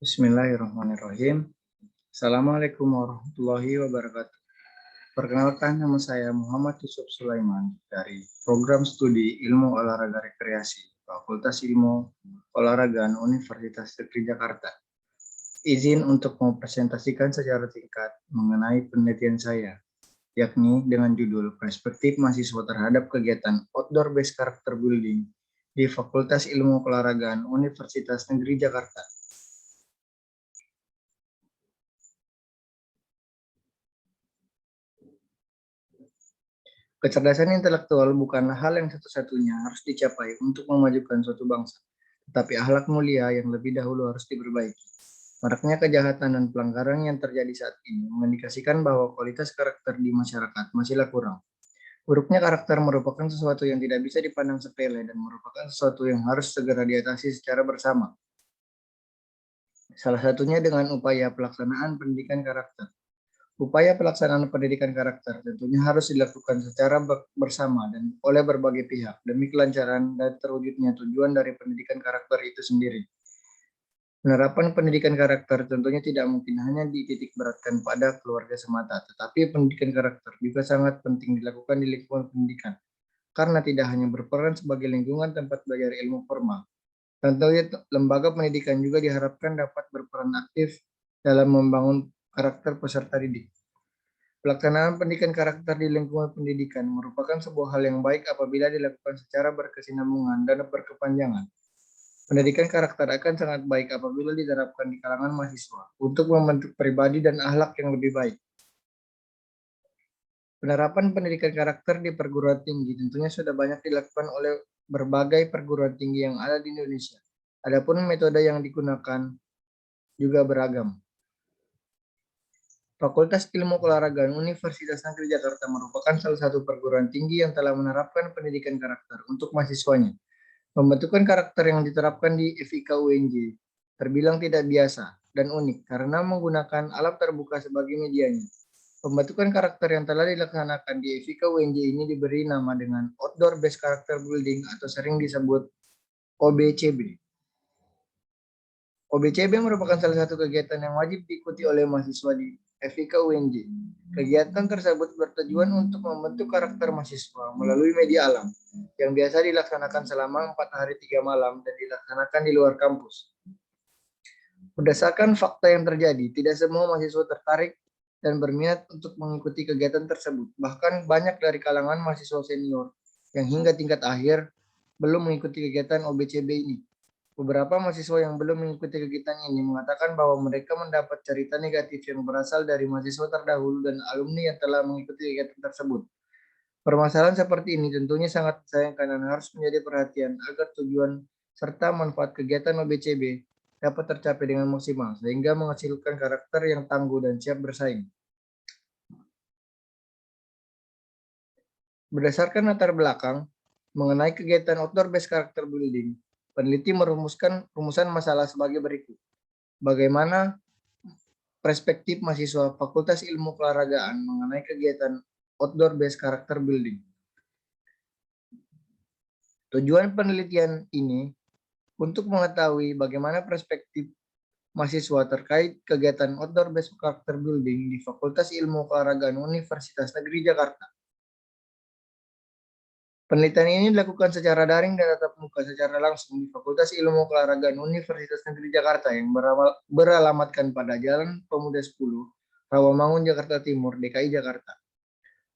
Bismillahirrahmanirrahim. Assalamualaikum warahmatullahi wabarakatuh. Perkenalkan, nama saya Muhammad Yusuf Sulaiman dari Program Studi Ilmu Olahraga Rekreasi, Fakultas Ilmu Olahraga Universitas Negeri Jakarta. Izin untuk mempresentasikan secara singkat mengenai penelitian saya, yakni dengan judul Perspektif Mahasiswa Terhadap Kegiatan Outdoor Based Character Building di Fakultas Ilmu Olahragaan Universitas Negeri Jakarta. Kecerdasan intelektual bukanlah hal yang satu-satunya harus dicapai untuk memajukan suatu bangsa, tetapi akhlak mulia yang lebih dahulu harus diperbaiki. Maraknya kejahatan dan pelanggaran yang terjadi saat ini mengindikasikan bahwa kualitas karakter di masyarakat masihlah kurang. Buruknya karakter merupakan sesuatu yang tidak bisa dipandang sepele dan merupakan sesuatu yang harus segera diatasi secara bersama. Salah satunya dengan upaya pelaksanaan pendidikan karakter. Upaya pelaksanaan pendidikan karakter tentunya harus dilakukan secara bersama dan oleh berbagai pihak demi kelancaran dan terwujudnya tujuan dari pendidikan karakter itu sendiri. Penerapan pendidikan karakter tentunya tidak mungkin hanya dititik beratkan pada keluarga semata, tetapi pendidikan karakter juga sangat penting dilakukan di lingkungan pendidikan, karena tidak hanya berperan sebagai lingkungan tempat belajar ilmu formal. Tentunya lembaga pendidikan juga diharapkan dapat berperan aktif dalam membangun karakter peserta didik. Pelaksanaan pendidikan karakter di lingkungan pendidikan merupakan sebuah hal yang baik apabila dilakukan secara berkesinambungan dan berkepanjangan. Pendidikan karakter akan sangat baik apabila diterapkan di kalangan mahasiswa untuk membentuk pribadi dan akhlak yang lebih baik. Penerapan pendidikan karakter di perguruan tinggi tentunya sudah banyak dilakukan oleh berbagai perguruan tinggi yang ada di Indonesia. Adapun metode yang digunakan juga beragam. Fakultas Ilmu Keolahragaan Universitas Negeri Jakarta merupakan salah satu perguruan tinggi yang telah menerapkan pendidikan karakter untuk mahasiswanya. Pembentukan karakter yang diterapkan di FIK UNJ terbilang tidak biasa dan unik karena menggunakan alat terbuka sebagai medianya. Pembentukan karakter yang telah dilaksanakan di FIK UNJ ini diberi nama dengan Outdoor Based Character Building atau sering disebut OBCB. OBCB merupakan salah satu kegiatan yang wajib diikuti oleh mahasiswa di FIK UNJ. Kegiatan tersebut bertujuan untuk membentuk karakter mahasiswa melalui media alam yang biasa dilaksanakan selama 4 hari 3 malam dan dilaksanakan di luar kampus. Berdasarkan fakta yang terjadi, tidak semua mahasiswa tertarik dan berminat untuk mengikuti kegiatan tersebut. Bahkan banyak dari kalangan mahasiswa senior yang hingga tingkat akhir belum mengikuti kegiatan OBCB ini. Beberapa mahasiswa yang belum mengikuti kegiatan ini mengatakan bahwa mereka mendapat cerita negatif yang berasal dari mahasiswa terdahulu dan alumni yang telah mengikuti kegiatan tersebut. Permasalahan seperti ini tentunya sangat disayangkan dan harus menjadi perhatian agar tujuan serta manfaat kegiatan OBCB dapat tercapai dengan maksimal sehingga menghasilkan karakter yang tangguh dan siap bersaing. Berdasarkan latar belakang mengenai kegiatan outdoor based character building, peneliti merumuskan rumusan masalah sebagai berikut. Bagaimana perspektif mahasiswa Fakultas Ilmu Keolahragaan mengenai kegiatan outdoor based character building? Tujuan penelitian ini untuk mengetahui bagaimana perspektif mahasiswa terkait kegiatan outdoor based character building di Fakultas Ilmu Keolahragaan Universitas Negeri Jakarta. Penelitian ini dilakukan secara daring dan tatap muka secara langsung di Fakultas Ilmu Keolahragaan Universitas Negeri Jakarta yang beralamatkan pada Jalan Pemuda 10, Rawamangun, Jakarta Timur, DKI Jakarta.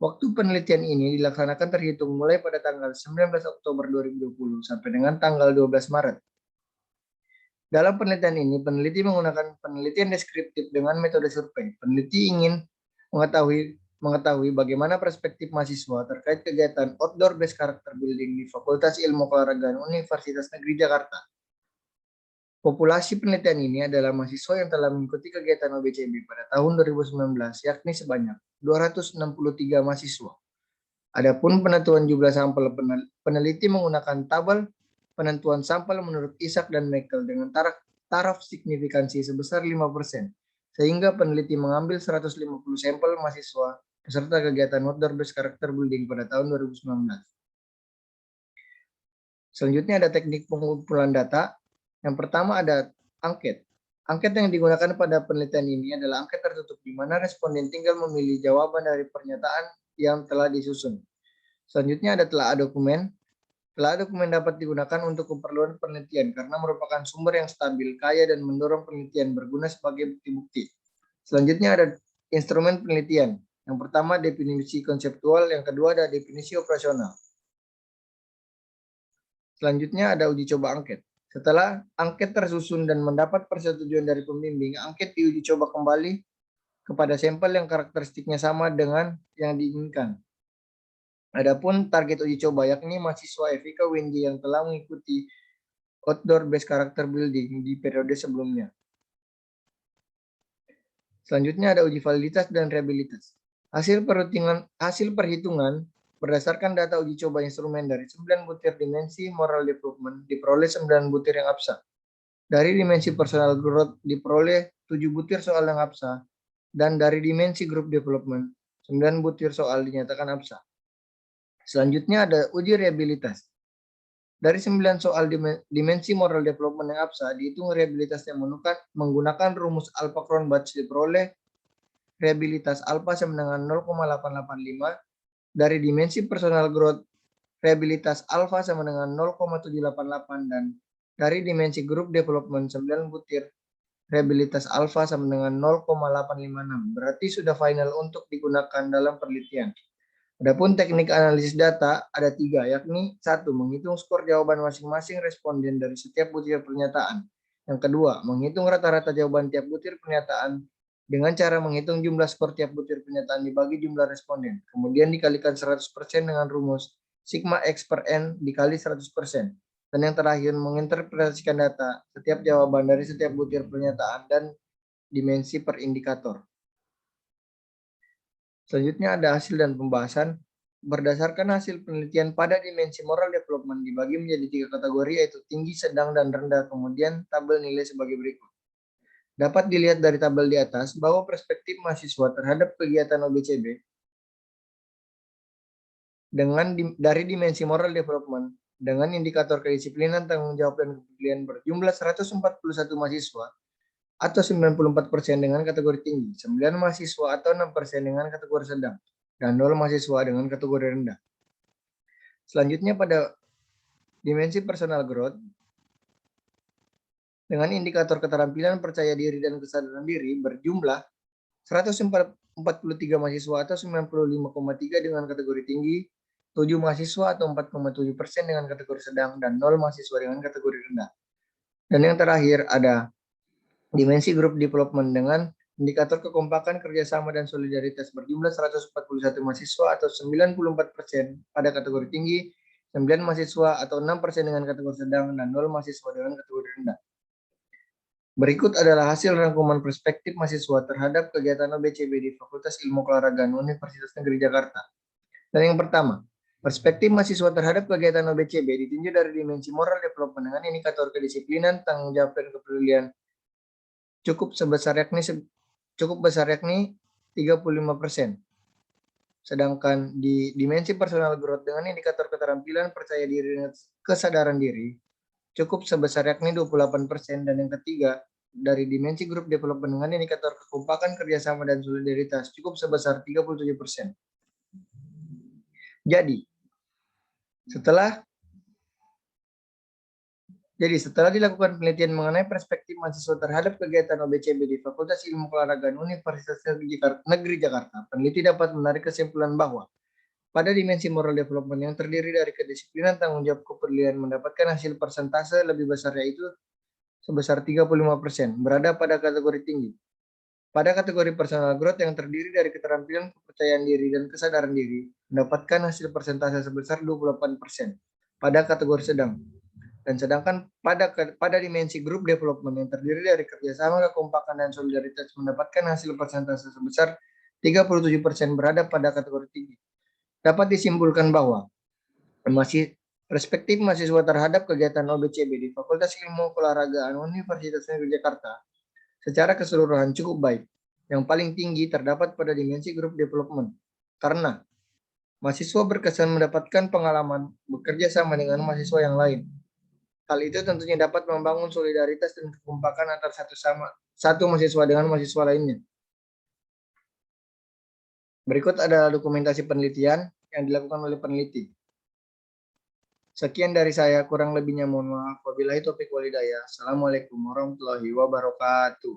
Waktu penelitian ini dilaksanakan terhitung mulai pada tanggal 19 Oktober 2020 sampai dengan tanggal 12 Maret. Dalam penelitian ini, peneliti menggunakan penelitian deskriptif dengan metode survei. Peneliti ingin mengetahui bagaimana perspektif mahasiswa terkait kegiatan outdoor based character building di Fakultas Ilmu Keolahragaan Universitas Negeri Jakarta. Populasi penelitian ini adalah mahasiswa yang telah mengikuti kegiatan OBCB pada tahun 2019, yakni sebanyak 263 mahasiswa. Adapun penentuan jumlah sampel, peneliti menggunakan tabel penentuan sampel menurut Ishak dan Michael dengan taraf signifikansi sebesar 5%, sehingga peneliti mengambil 150 sampel mahasiswa peserta kegiatan outdoor based character building pada tahun 2019. Selanjutnya ada teknik pengumpulan data. Yang pertama ada angket. Angket yang digunakan pada penelitian ini adalah angket tertutup di mana responden tinggal memilih jawaban dari pernyataan yang telah disusun. Selanjutnya ada telah dokumen. Telah dokumen dapat digunakan untuk keperluan penelitian karena merupakan sumber yang stabil, kaya, dan mendorong penelitian berguna sebagai bukti-bukti. Selanjutnya ada instrumen penelitian. Yang pertama definisi konseptual, yang kedua ada definisi operasional. Selanjutnya ada uji coba angket. Setelah angket tersusun dan mendapat persetujuan dari pembimbing, angket diuji coba kembali kepada sampel yang karakteristiknya sama dengan yang diinginkan. Adapun target uji coba yakni mahasiswa FIK UNJ yang telah mengikuti outdoor based character building di periode sebelumnya. Selanjutnya ada uji validitas dan reliabilitas. Hasil perhitungan berdasarkan data uji coba instrumen dari 9 butir dimensi moral development diperoleh 9 butir yang absah. Dari dimensi personal growth diperoleh 7 butir soal yang absah, dan dari dimensi group development 9 butir soal dinyatakan absah. Selanjutnya ada uji reliabilitas. Dari 9 soal dimensi moral development yang absah, dihitung reliabilitasnya menggunakan rumus alpha Cronbach diperoleh reliabilitas alpha sama dengan 0,885. Dari dimensi personal growth, reliabilitas alpha sama dengan 0,788, dan dari dimensi group development 9 butir, reliabilitas alpha sama dengan 0,856. Berarti sudah final untuk digunakan dalam penelitian. Adapun teknik analisis data ada 3, yakni 1. Menghitung skor jawaban masing-masing responden dari setiap butir pernyataan. Yang kedua, menghitung rata-rata jawaban tiap butir pernyataan dengan cara menghitung jumlah skor tiap butir pernyataan dibagi jumlah responden. Kemudian dikalikan 100% dengan rumus sigma X per N dikali 100%. Dan yang terakhir, menginterpretasikan data setiap jawaban dari setiap butir pernyataan dan dimensi per indikator. Selanjutnya ada hasil dan pembahasan. Berdasarkan hasil penelitian pada dimensi moral development dibagi menjadi 3 kategori, yaitu tinggi, sedang, dan rendah. Kemudian tabel nilai sebagai berikut. Dapat dilihat dari tabel di atas bahwa perspektif mahasiswa terhadap kegiatan OBCB dari dimensi moral development dengan indikator kedisiplinan, tanggung jawab, dan kepedulian berjumlah 141 mahasiswa atau 94% dengan kategori tinggi, 9 mahasiswa atau 6% dengan kategori sedang, dan 0 mahasiswa dengan kategori rendah. Selanjutnya pada dimensi personal growth, dengan indikator keterampilan, percaya diri, dan kesadaran diri berjumlah 143 mahasiswa atau 95,3 dengan kategori tinggi, 7 mahasiswa atau 4,7% dengan kategori sedang, dan 0 mahasiswa dengan kategori rendah. Dan yang terakhir ada dimensi group development dengan indikator kekompakan, kerjasama, dan solidaritas berjumlah 141 mahasiswa atau 94% pada kategori tinggi, 9 mahasiswa atau 6% dengan kategori sedang, dan 0 mahasiswa dengan kategori rendah. Berikut adalah hasil rangkuman perspektif mahasiswa terhadap kegiatan OBCB di Fakultas Ilmu Keolahragaan Universitas Negeri Jakarta. Dan yang pertama, perspektif mahasiswa terhadap kegiatan OBCB ditinjau dari dimensi moral development dengan indikator kedisiplinan, tanggung jawab, dan kepedulian cukup besar yakni 35%. Sedangkan di dimensi personal growth dengan indikator keterampilan, percaya diri, dan kesadaran diri cukup sebesar yakni 28%. Dan yang ketiga, dari dimensi group development dengan indikator kekompakan, kerjasama, dan solidaritas cukup sebesar 37%. Jadi setelah dilakukan penelitian mengenai perspektif mahasiswa terhadap kegiatan OBCB di Fakultas Ilmu Keolahragaan Universitas Negeri Jakarta, peneliti dapat menarik kesimpulan bahwa pada dimensi moral development yang terdiri dari kedisiplinan, tanggung jawab, kepedulian, mendapatkan hasil persentase lebih besar, yaitu sebesar 35%, berada pada kategori tinggi. Pada kategori personal growth yang terdiri dari keterampilan, kepercayaan diri, dan kesadaran diri, mendapatkan hasil persentase sebesar 28% pada kategori sedang. Dan sedangkan pada dimensi group development yang terdiri dari kerjasama, kekompakan, dan solidaritas mendapatkan hasil persentase sebesar 37% berada pada kategori tinggi. Dapat disimpulkan bahwa perspektif mahasiswa terhadap kegiatan OBCB di Fakultas Ilmu Keolahragaan Universitas Negeri Jakarta secara keseluruhan cukup baik. Yang paling tinggi terdapat pada dimensi group development, karena mahasiswa berkesan mendapatkan pengalaman bekerja sama dengan mahasiswa yang lain. Hal itu tentunya dapat membangun solidaritas dan kekompakan antar satu mahasiswa dengan mahasiswa lainnya. Berikut ada dokumentasi penelitian yang dilakukan oleh peneliti. Sekian dari saya, kurang lebihnya mohon maaf. Wabillahi taufiq wal hidayah. Assalamualaikum warahmatullahi wabarakatuh.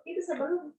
Itu sebelum